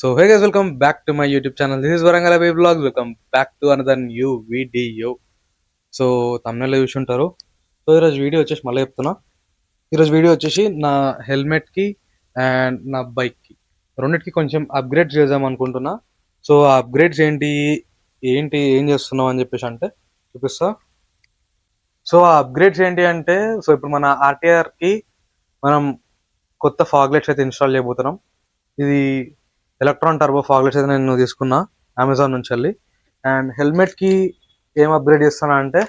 So hey guys, welcome back to my YouTube channel. This is Varangal Abhi Vlogs. Welcome back to another new video. So తమిళలో చూసి ఉంటారు. So ఈరోజు video వచ్చేసి మళ్ళీ చెప్తున్నా. ఈరోజు వీడియో వచ్చేసి నా హెల్మెట్కి అండ్ నా బైక్కి రెండింటికి కొంచెం అప్గ్రేడ్ చేద్దాం అనుకుంటున్నా. సో ఆ అప్గ్రేడ్స్ ఏంటి ఏంటి ఏం చేస్తున్నాం అని చెప్పేసి అంటే చూపిస్తా. సో ఆ అప్గ్రేడ్స్ ఏంటి అంటే సో ఇప్పుడు మన ఆర్టీఆర్కి మనం కొత్త ఫాగ్లెట్స్ అయితే ఇన్స్టాల్ చేయబోతున్నాం. ఇది ఎలక్ట్రాన్ టర్బో ఫాగ్లెట్స్ అయితే నేను తీసుకున్నా అమెజాన్ నుంచి వెళ్ళి. అండ్ హెల్మెట్కి ఏం అప్గ్రేడ్ చేస్తున్నా అంటే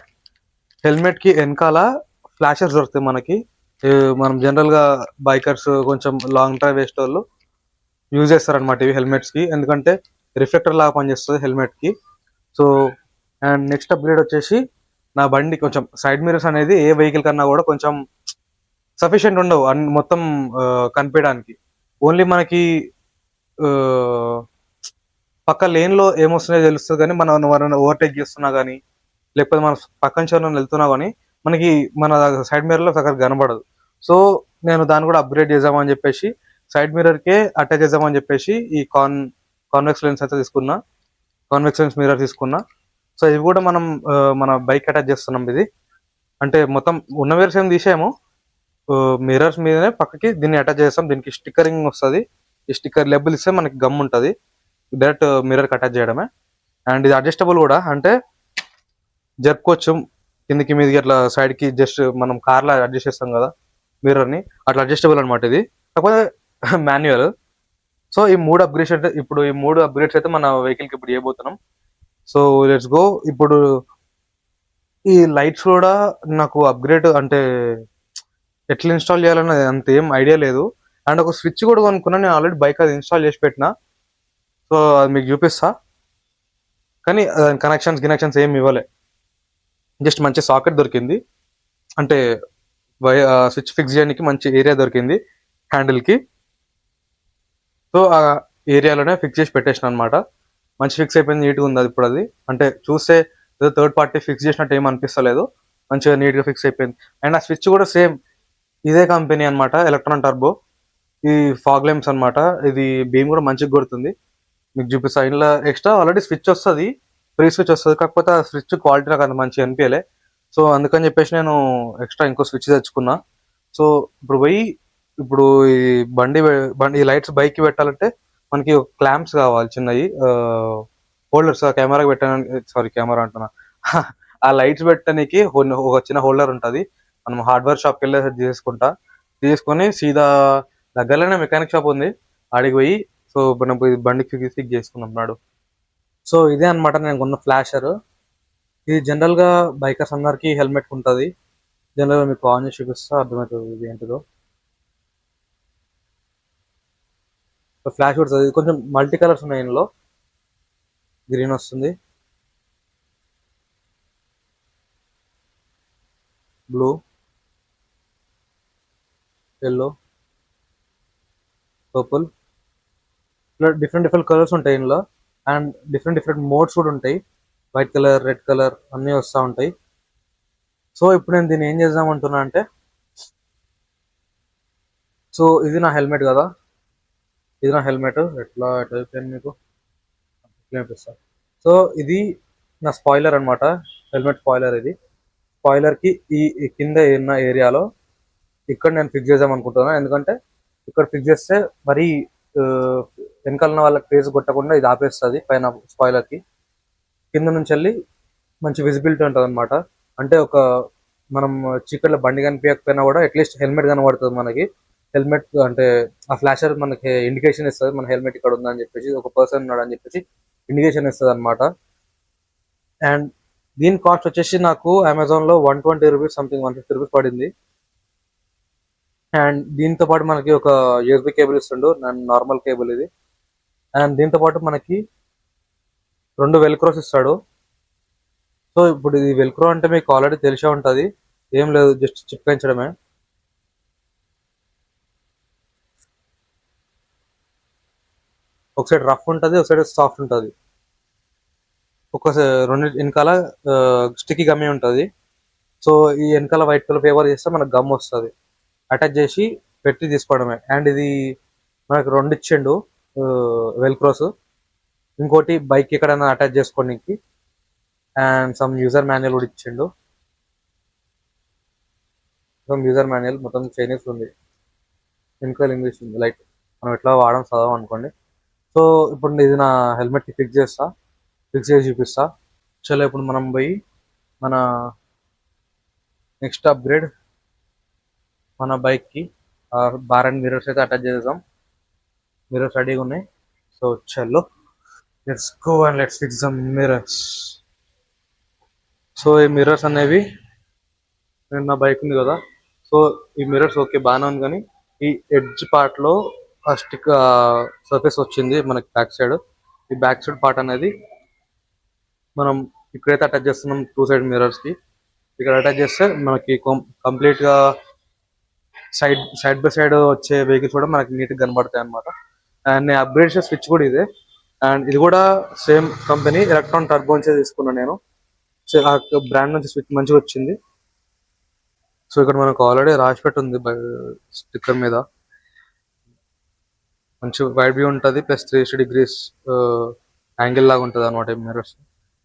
హెల్మెట్కి వెనకాల ఫ్లాషెస్ దొరుకుతాయి మనకి. మనం జనరల్గా బైకర్స్ కొంచెం లాంగ్ డ్రైవ్ వేసే వాళ్ళు యూజ్ చేస్తారనమాట ఇవి హెల్మెట్స్కి, ఎందుకంటే రిఫ్లెక్టర్ లాగా పనిచేస్తుంది హెల్మెట్కి. సో అండ్ నెక్స్ట్ అప్గ్రేడ్ వచ్చేసి నా బండి కొంచెం సైడ్ మిరర్స్ అనేది ఏ వెహికల్ కన్నా కూడా కొంచెం సఫిషియెంట్ ఉండవు మొత్తం కనిపించడానికి. ఓన్లీ మనకి పక్క లేన్లో ఏమొస్తున్నాయో తెలుస్తుంది, కానీ మనం ఎవరైనా ఓవర్టేక్ చేస్తున్నా కానీ లేకపోతే మన పక్కన చివరిలో వెళ్తున్నా కానీ మనకి మన సైడ్ మిర్రర్లో సగం కనబడదు. సో నేను దాన్ని కూడా అప్గ్రేడ్ చేద్దామని చెప్పేసి సైడ్ మిర్రర్కే అటాచ్ చేద్దామని చెప్పేసి ఈ కాన్వెక్స్ లెన్స్ అయితే తీసుకున్నా, కాన్వెక్స్ లెన్స్ మిర్రర్ తీసుకున్నా. సో ఇవి కూడా మనం మన బైక్ అటాచ్ చేస్తున్నాం. ఇది అంటే మొత్తం ఉన్న మిర్రర్స్ ఏం తీసాము, మిర్రర్స్ మీదనే పక్కకి దీన్ని అటాచ్ చేస్తాం. దీనికి స్టిక్కరింగ్ వస్తుంది. ఈ స్టిక్కర్ లెబుల్ ఇస్తే మనకి గమ్ ఉంటుంది, డైరెక్ట్ మిర్రర్కి అటాచ్ చేయడమే. అండ్ ఇది అడ్జస్టబుల్ కూడా, అంటే జరుపుకోవచ్చు కిందికి మీదకి అట్లా సైడ్కి, జస్ట్ మనం కార్లో అడ్జస్ట్ చేస్తాం కదా మిర్రర్ని, అట్లా అడ్జస్టబుల్ అనమాట ఇది, కాకపోతే మాన్యువల్. సో ఈ మూడు అప్గ్రేడ్స్ అయితే మన వెహికల్కి ఇప్పుడు చేయబోతున్నాం. So let's go. ఇప్పుడు ఈ లైట్స్ కూడా నాకు అప్గ్రేడ్ అంటే ఎట్లా ఇన్స్టాల్ చేయాలన్నది అంత ఏం ఐడియా లేదు. అండ్ ఒక స్విచ్ కూడా కొనుక్కున్నా, నేను ఆల్రెడీ బైక్ అది ఇన్స్టాల్ చేసి పెట్టిన. సో అది మీకు చూపిస్తా, కానీ కనెక్షన్స్ ఏమి ఇవ్వలే. జస్ట్ మంచి సాకెట్ దొరికింది, అంటే స్విచ్ ఫిక్స్ చేయడానికి మంచి ఏరియా దొరికింది హ్యాండిల్కి. సో ఆ ఏరియాలోనే ఫిక్స్ చేసి పెట్టేసిన అనమాట. మంచి ఫిక్స్ అయిపోయింది, నీట్గా ఉంది అది. ఇప్పుడు అది అంటే చూస్తే ఏదో థర్డ్ పార్టీ ఫిక్స్ చేసినట్టు ఏం అనిపిస్తలేదు, మంచిగా నీట్గా ఫిక్స్ అయిపోయింది. అండ్ ఆ స్విచ్ కూడా సేమ్ ఇదే కంపెనీ అనమాట, ఎలక్ట్రాన్ టర్బో. ఈ ఫాగ్ లెమ్స్ అనమాట. ఇది బీమ్ కూడా మంచిగా కొడుతుంది, మీకు చూపిస్తా. ఇంట్లో ఎక్స్ట్రా ఆల్రెడీ స్విచ్ వస్తుంది, ఫ్రీ స్విచ్ వస్తుంది, కాకపోతే ఆ స్విచ్ క్వాలిటీ నాకు అంత మంచిగా అనిపించలే. సో అందుకని చెప్పేసి నేను ఎక్స్ట్రా ఇంకో స్విచ్ తెచ్చుకున్నా. సో ఇప్పుడు ఈ బండి లైట్స్ బైక్కి పెట్టాలంటే మనకి క్లాంప్స్ కావాలి, చిన్నవి హోల్డర్స్. కెమెరాకి పెట్టడానికి, కెమెరా అంటున్నా, ఆ లైట్స్ పెట్టడానికి ఒక చిన్న హోల్డర్ ఉంటుంది. మనం హార్డ్వేర్ షాప్కి వెళ్ళి తీసుకొని సీదా దగ్గరలోనే మెకానిక్ షాప్ ఉంది, ఆడికి పోయి సో మనం బండికి ఫిక్స్ చేసుకున్నాం నాడు. సో ఇదే అనమాట నేను కొన్న ఫ్లాషర్. ఇది జనరల్గా బైకర్స్ అందరికి హెల్మెట్ ఉంటుంది. జనరల్గా మీకు ఆన్ చేసి చూపిస్తా, అర్థమవుతుంది ఇది ఏంటిదో. ఫ్లాష్ కొడుతుంది. ఇది కొంచెం మల్టీ కలర్స్ ఉన్నాయి, ఇందులో గ్రీన్ వస్తుంది, బ్లూ, ఎల్లో, పర్పుల్, ఇలా డిఫరెంట్ కలర్స్ ఉంటాయి ఇందులో. అండ్ డిఫరెంట్ మోడ్స్ కూడా ఉంటాయి, వైట్ కలర్, రెడ్ కలర్ అన్నీ వస్తూ ఉంటాయి. సో ఇప్పుడు నేను దీన్ని ఏం చేద్దాం అంటున్నా అంటే, సో ఇది నా హెల్మెట్ కదా, ఇది నా హెల్మెట్ ఎట్లా అయిపోయింది మీకు చూపిస్తాను. సో ఇది నా స్పాయిలర్ అనమాట, హెల్మెట్ స్పాయిలర్. ఇది స్పాయిలర్కి ఈ కింద ఉన్న ఏరియాలో ఇక్కడ నేను ఫిక్స్ చేద్దాం అనుకుంటున్నాను, ఎందుకంటే ఇక్కడ ఫిక్స్ చేస్తే మరీ వెనకాల వాళ్ళకి ఫేస్ కొట్టకుండా ఇది ఆపేస్తుంది. పైన స్పాయిలర్కి కింద నుంచి వెళ్ళి మంచి విజిబిలిటీ ఉంటుంది అనమాట. అంటే మనం చీకట్లో బండి కనిపించకపోయినా కూడా అట్లీస్ట్ హెల్మెట్ కనబడుతుంది మనకి. హెల్మెట్ అంటే ఆ ఫ్లాషర్ మనకి ఇండికేషన్ ఇస్తుంది, మన హెల్మెట్ ఇక్కడ ఉందని చెప్పేసి, ఒక పర్సన్ ఉన్నాడు అని చెప్పేసి ఇండికేషన్ ఇస్తుంది అనమాట. అండ్ దీని కాస్ట్ వచ్చేసి నాకు అమెజాన్లో 120 రూపీస్ సంథింగ్, 150 రూపీస్ పడింది. అండ్ దీంతో పాటు మనకి ఒక యూఎస్బి కేబుల్ ఇస్తుండు, నార్మల్ కేబుల్ ఇది. అండ్ దీంతో పాటు మనకి 2 వెల్క్రోస్ ఇస్తాడు. సో ఇప్పుడు ఇది వెల్క్రో అంటే మీకు ఆల్రెడీ తెలిసే ఉంటుంది, ఏం లేదు, జస్ట్ చిప్కించడమే. ఒక సైడ్ రఫ్ ఉంటుంది, ఒక సైడ్ సాఫ్ట్ ఉంటుంది. రెండు వెనకాల స్టిక్కీ గమ్మే ఉంటుంది. సో ఈ వెనకాల వైట్ కలర్ పేపర్ చేస్తే మనకు గమ్ వస్తుంది, అటాచ్ చేసి పెట్టి తీసుకోవడమే. అండ్ ఇది మనకు 2 ఇచ్చిండు. వెల్క్రోస్, ఇంకోటి బైక్ ఎక్కడైనా అటాచ్ చేసుకోవడానికి, అండ్ సమ్ యూజర్ మాన్యువల్ కూడా ఇచ్చిండు. యూజర్ మాన్యువల్ మొత్తం చైనీస్ ఉంది, వెనుకల ఇంగ్లీష్ ఉంది. లైక్ మనం ఎట్లా వాడడం చదవం అనుకోండి. సో ఇప్పుడు ఇది నా హెల్మెట్ కి ఫిక్స్ చేసి చూపిస్తా. చలో ఇప్పుడు మనం పోయి మన నెక్స్ట్ అప్గ్రేడ్ మన బైక్ కి బార్ అండ్ మిర్రర్స్ అయితే అటాచ్ చేద్దాం. మిర్రర్స్ రెడీగా ఉన్నాయి. సో చలో let's go and let's fix the mirrors. So ఈ మిర్రర్స్ అనేవి నేను నా బైక్ ఉంది కదా, సో ఈ మిర్రర్స్ ఓకే బాగానే ఉంది, కానీ ఈ ఎడ్జ్ పార్ట్ లో ఆ స్టిక్ సర్ఫేస్ వచ్చింది మనకి బ్యాక్ సైడ్. ఈ బ్యాక్ సైడ్ పార్ట్ అనేది మనం ఇక్కడైతే అటాచ్ చేస్తున్నాం 2 సైడ్ మిర్రర్స్ కి. ఇక్కడ అటాచ్ చేస్తే మనకి కంప్లీట్ గా సైడ్ బై సైడ్ వచ్చే వెహికల్స్ కూడా మనకి నీట్ గా కనబడతాయి అనమాట. అండ్ నేను అప్గ్రేడ్ చేసే స్విచ్ కూడా ఇదే, అండ్ ఇది కూడా సేమ్ కంపెనీ ఎలక్ట్రాన్ టర్బో నుంచి తీసుకున్నాను నేను. ఆ బ్రాండ్ నుంచి స్విచ్ మంచిగా వచ్చింది. సో ఇక్కడ మనకు ఆల్రెడీ రాసిపెట్టి ఉంది స్టిక్కర్ మీద. మంచి వైడ్ వ్యూ ఉంటుంది, ప్లస్ 360 degrees యాంగిల్ లాగా ఉంటుంది అనమాట. మిర్రర్స్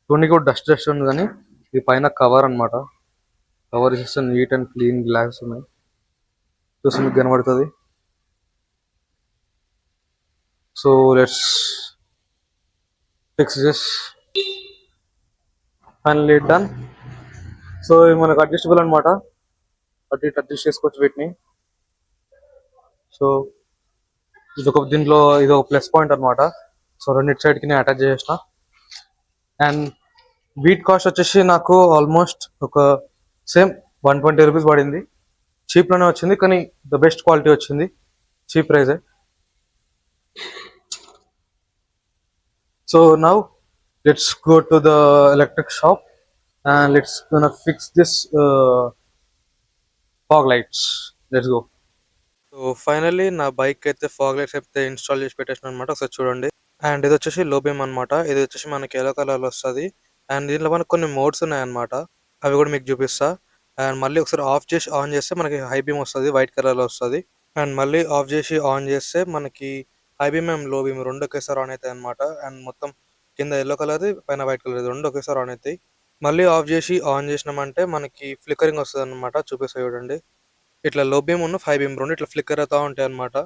చూడండి కూడా డస్ట్ ఉంది, కానీ ఇది పైన కవర్ అనమాట. కవర్ ఇస్తే నీట్ అండ్ క్లీన్ గ్లాస్ ఉన్నాయి, చూసి మీకు కనబడుతుంది. So let's fix this. Finally done. So ఇది మనకు అడ్జస్టబుల్ అనమాట, అటు ఇటు అడ్జస్ట్ చేసుకోవచ్చు వీటిని. సో దీంట్లో ఇది ఒక ప్లస్ పాయింట్ అనమాట. సో రెండింటి సైడ్ కి నేను అటాచ్ చేసిన. అండ్ వీట్ కాస్ట్ వచ్చేసి నాకు ఆల్మోస్ట్ ఒక సేమ్ 120 రూపీస్ పడింది. చీప్ లోనే వచ్చింది, కానీ ద బెస్ట్ క్వాలిటీ వచ్చింది, చీప్ ప్రైజే. So now let's go to the electric shop and let's gonna fix this fog lights. Let's go. So finally నా బైక్ అయితే ఫాగ్ లైట్స్ అయితే ఇన్స్టాల్ చేసి పెట్టేసిన అనమాట. ఒకసారి చూడండి. అండ్ ఇది వచ్చేసి లో బీమ్ అనమాట. ఇది వచ్చేసి మనకి ఎల్లో కలర్ లో వస్తుంది. అండ్ దీంట్లో మనకు కొన్ని మోడ్స్ ఉన్నాయన్నమాట, అవి కూడా మీకు చూపిస్తా. అండ్ మళ్ళీ ఒకసారి ఆఫ్ చేసి ఆన్ చేస్తే మనకి హై బీమ్ వస్తుంది, వైట్ కలర్ లో వస్తుంది. అండ్ మళ్ళీ ఆఫ్ చేసి ఆన్ చేస్తే మనకి హై బీమ్ అండ్ లో బీమ్ రెండు ఒకేసారి ఆన్ అవుతాయి అనమాట. అండ్ మొత్తం కింద ఎల్లో కలర్ది, పైన వైట్ కలర్ రెండు ఒకేసారి ఆన్ అవుతాయి. మళ్ళీ ఆఫ్ చేసి ఆన్ చేసినామంటే మనకి ఫ్లికరింగ్ వస్తుంది అనమాట. చూపిస్తా చూడండి. ఇట్లా లో బీమ్ ఉన్న హై బీమ్ రెండు ఇట్లా ఫ్లిక్కర్ అవుతా ఉంటాయి అనమాట.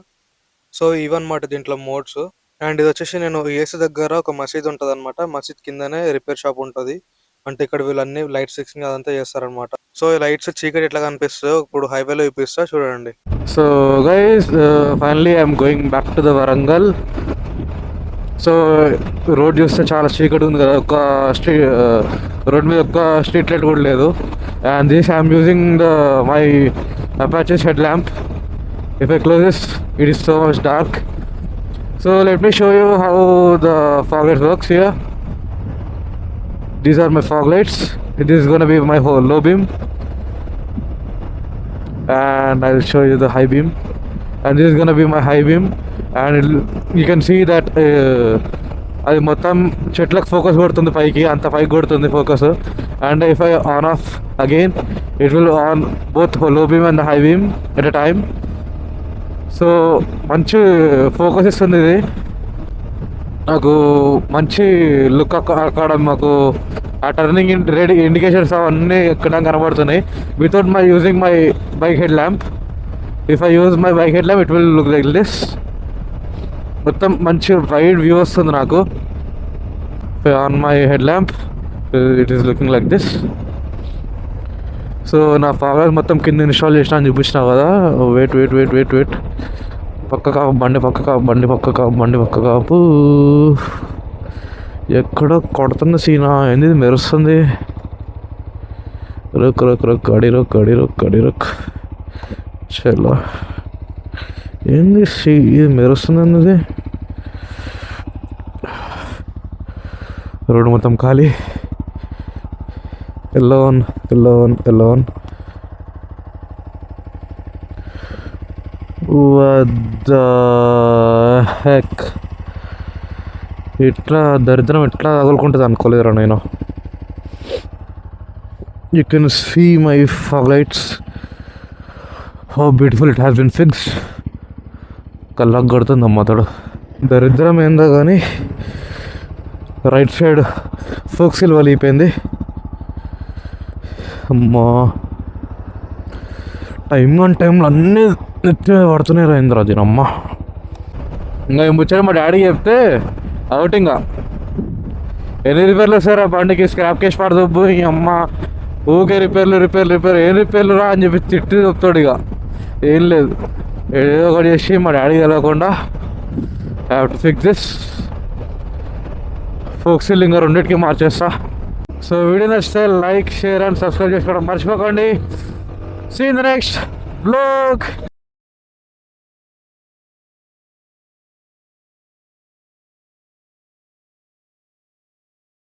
సో ఇవన్నమాట దీంట్లో మోడ్స్. అండ్ ఇది వచ్చేసి నేను ఏసీ దగ్గర ఒక మసీద్ ఉంటుంది అనమాట. మసీద్ కిందనే రిపేర్ షాప్ ఉంటుంది. అంటే ఇక్కడ వీళ్ళన్ని లైట్స్ ఫిక్సింగ్ అదంతా చేస్తారనమాట. సో ఈ లైట్స్ చీకటి ఎట్లా కనిపిస్తుందో ఇప్పుడు హైవేలో చూపిస్తా చూడండి. So guys finally I'm going back to the Warangal. So road చూస్తే చాలా చీకటి ఉంది కదా, ఒక రోడ్ మీద ఒక్క స్ట్రీట్ లైట్ కూడా లేదు. And this I'm using the my Apache's head lamp. If I close this, it is so much dark. So let me show you how the fog lights works here. These are my fog lights. This is gonna be my whole low beam, and I'll show you the high beam. And this is gonna be my high beam, and you can see that అది మొత్తం చెట్లకు focus కొడుతుంది పైకి, అంత పైకి కొడుతుంది focus. And if I on off again, it will on both లో beam and high beam at a time. So మంచి ఫోకస్ ఇస్తుంది ఇది నాకు, మంచి లుక్. అక్కడ మాకు ఆ టర్నింగ్ రెడీ ఇండికేషన్స్ అవన్నీ ఎక్కడ కనబడుతున్నాయి without my using my bike head lamp. If I use my bike head lamp it will look like this. మొత్తం మంచి వైడ్ వ్యూ వస్తుంది నాకు on my head lamp. It is looking like this. So నా fog మొత్తం కింద install చేసిన అని చూపించినా కదా. Wait wait wait wait wait పక్క కాపు, బండి పక్క కాపు, బండి పక్క కాపు, బండి పక్క కాపు. ఎక్కడో కొడుతున్న సీనా ఏంది మెరుస్తుంది. రుక్ రుక్ రుక్ గడి రుక్ గడి రుక్ గడి రుక్. చలో ఏంది ఇది మెరుస్తుంది అన్నది. రోడ్డు మొత్తం ఖాళీ. Alone alone alone. What the heck, ఇట్లా దరిద్రం ఎట్లా తగులుకుంటుంది అనుకోలేదురా నేను. You can see my fog lights, how beautiful it has been fixed. కళ్ళకు కొడుతుంది అమ్మ తోడు. దరిద్రం ఏందో కానీ రైట్ సైడ్ ఫోక్సిల్ వలిగిపోయింది. అమ్మా టైంలో అన్నీ నెత్తి పడుతున్నాయి రాజేంద్ర దీనమ్మ. ఇంకా ఏం ముచ్చాడు మా డాడీకి చెప్తే అవుట్ ఇంకా ఎన్ని రిపేర్లు సార్ ఆ బండికి స్క్రాప్ కేసు పడదబ్బు ఈ అమ్మ ఊకే రిపేర్లు ఏం రిపేర్లు రా అని చెప్పి తిట్టి చెప్తాడు. ఇక ఏం లేదు ఏదో ఒకటి చేసి మా డాడీ తెలియకుండా హ్యావ్ టు ఫిక్స్ దిస్ ఫోక్సిల్ ఇంకా రెండింటికి మార్చేస్తా. సో వీడియో నచ్చితే లైక్ షేర్ అండ్ సబ్స్క్రైబ్ చేసుకోవడం మర్చిపోకండి. See in the next vlog.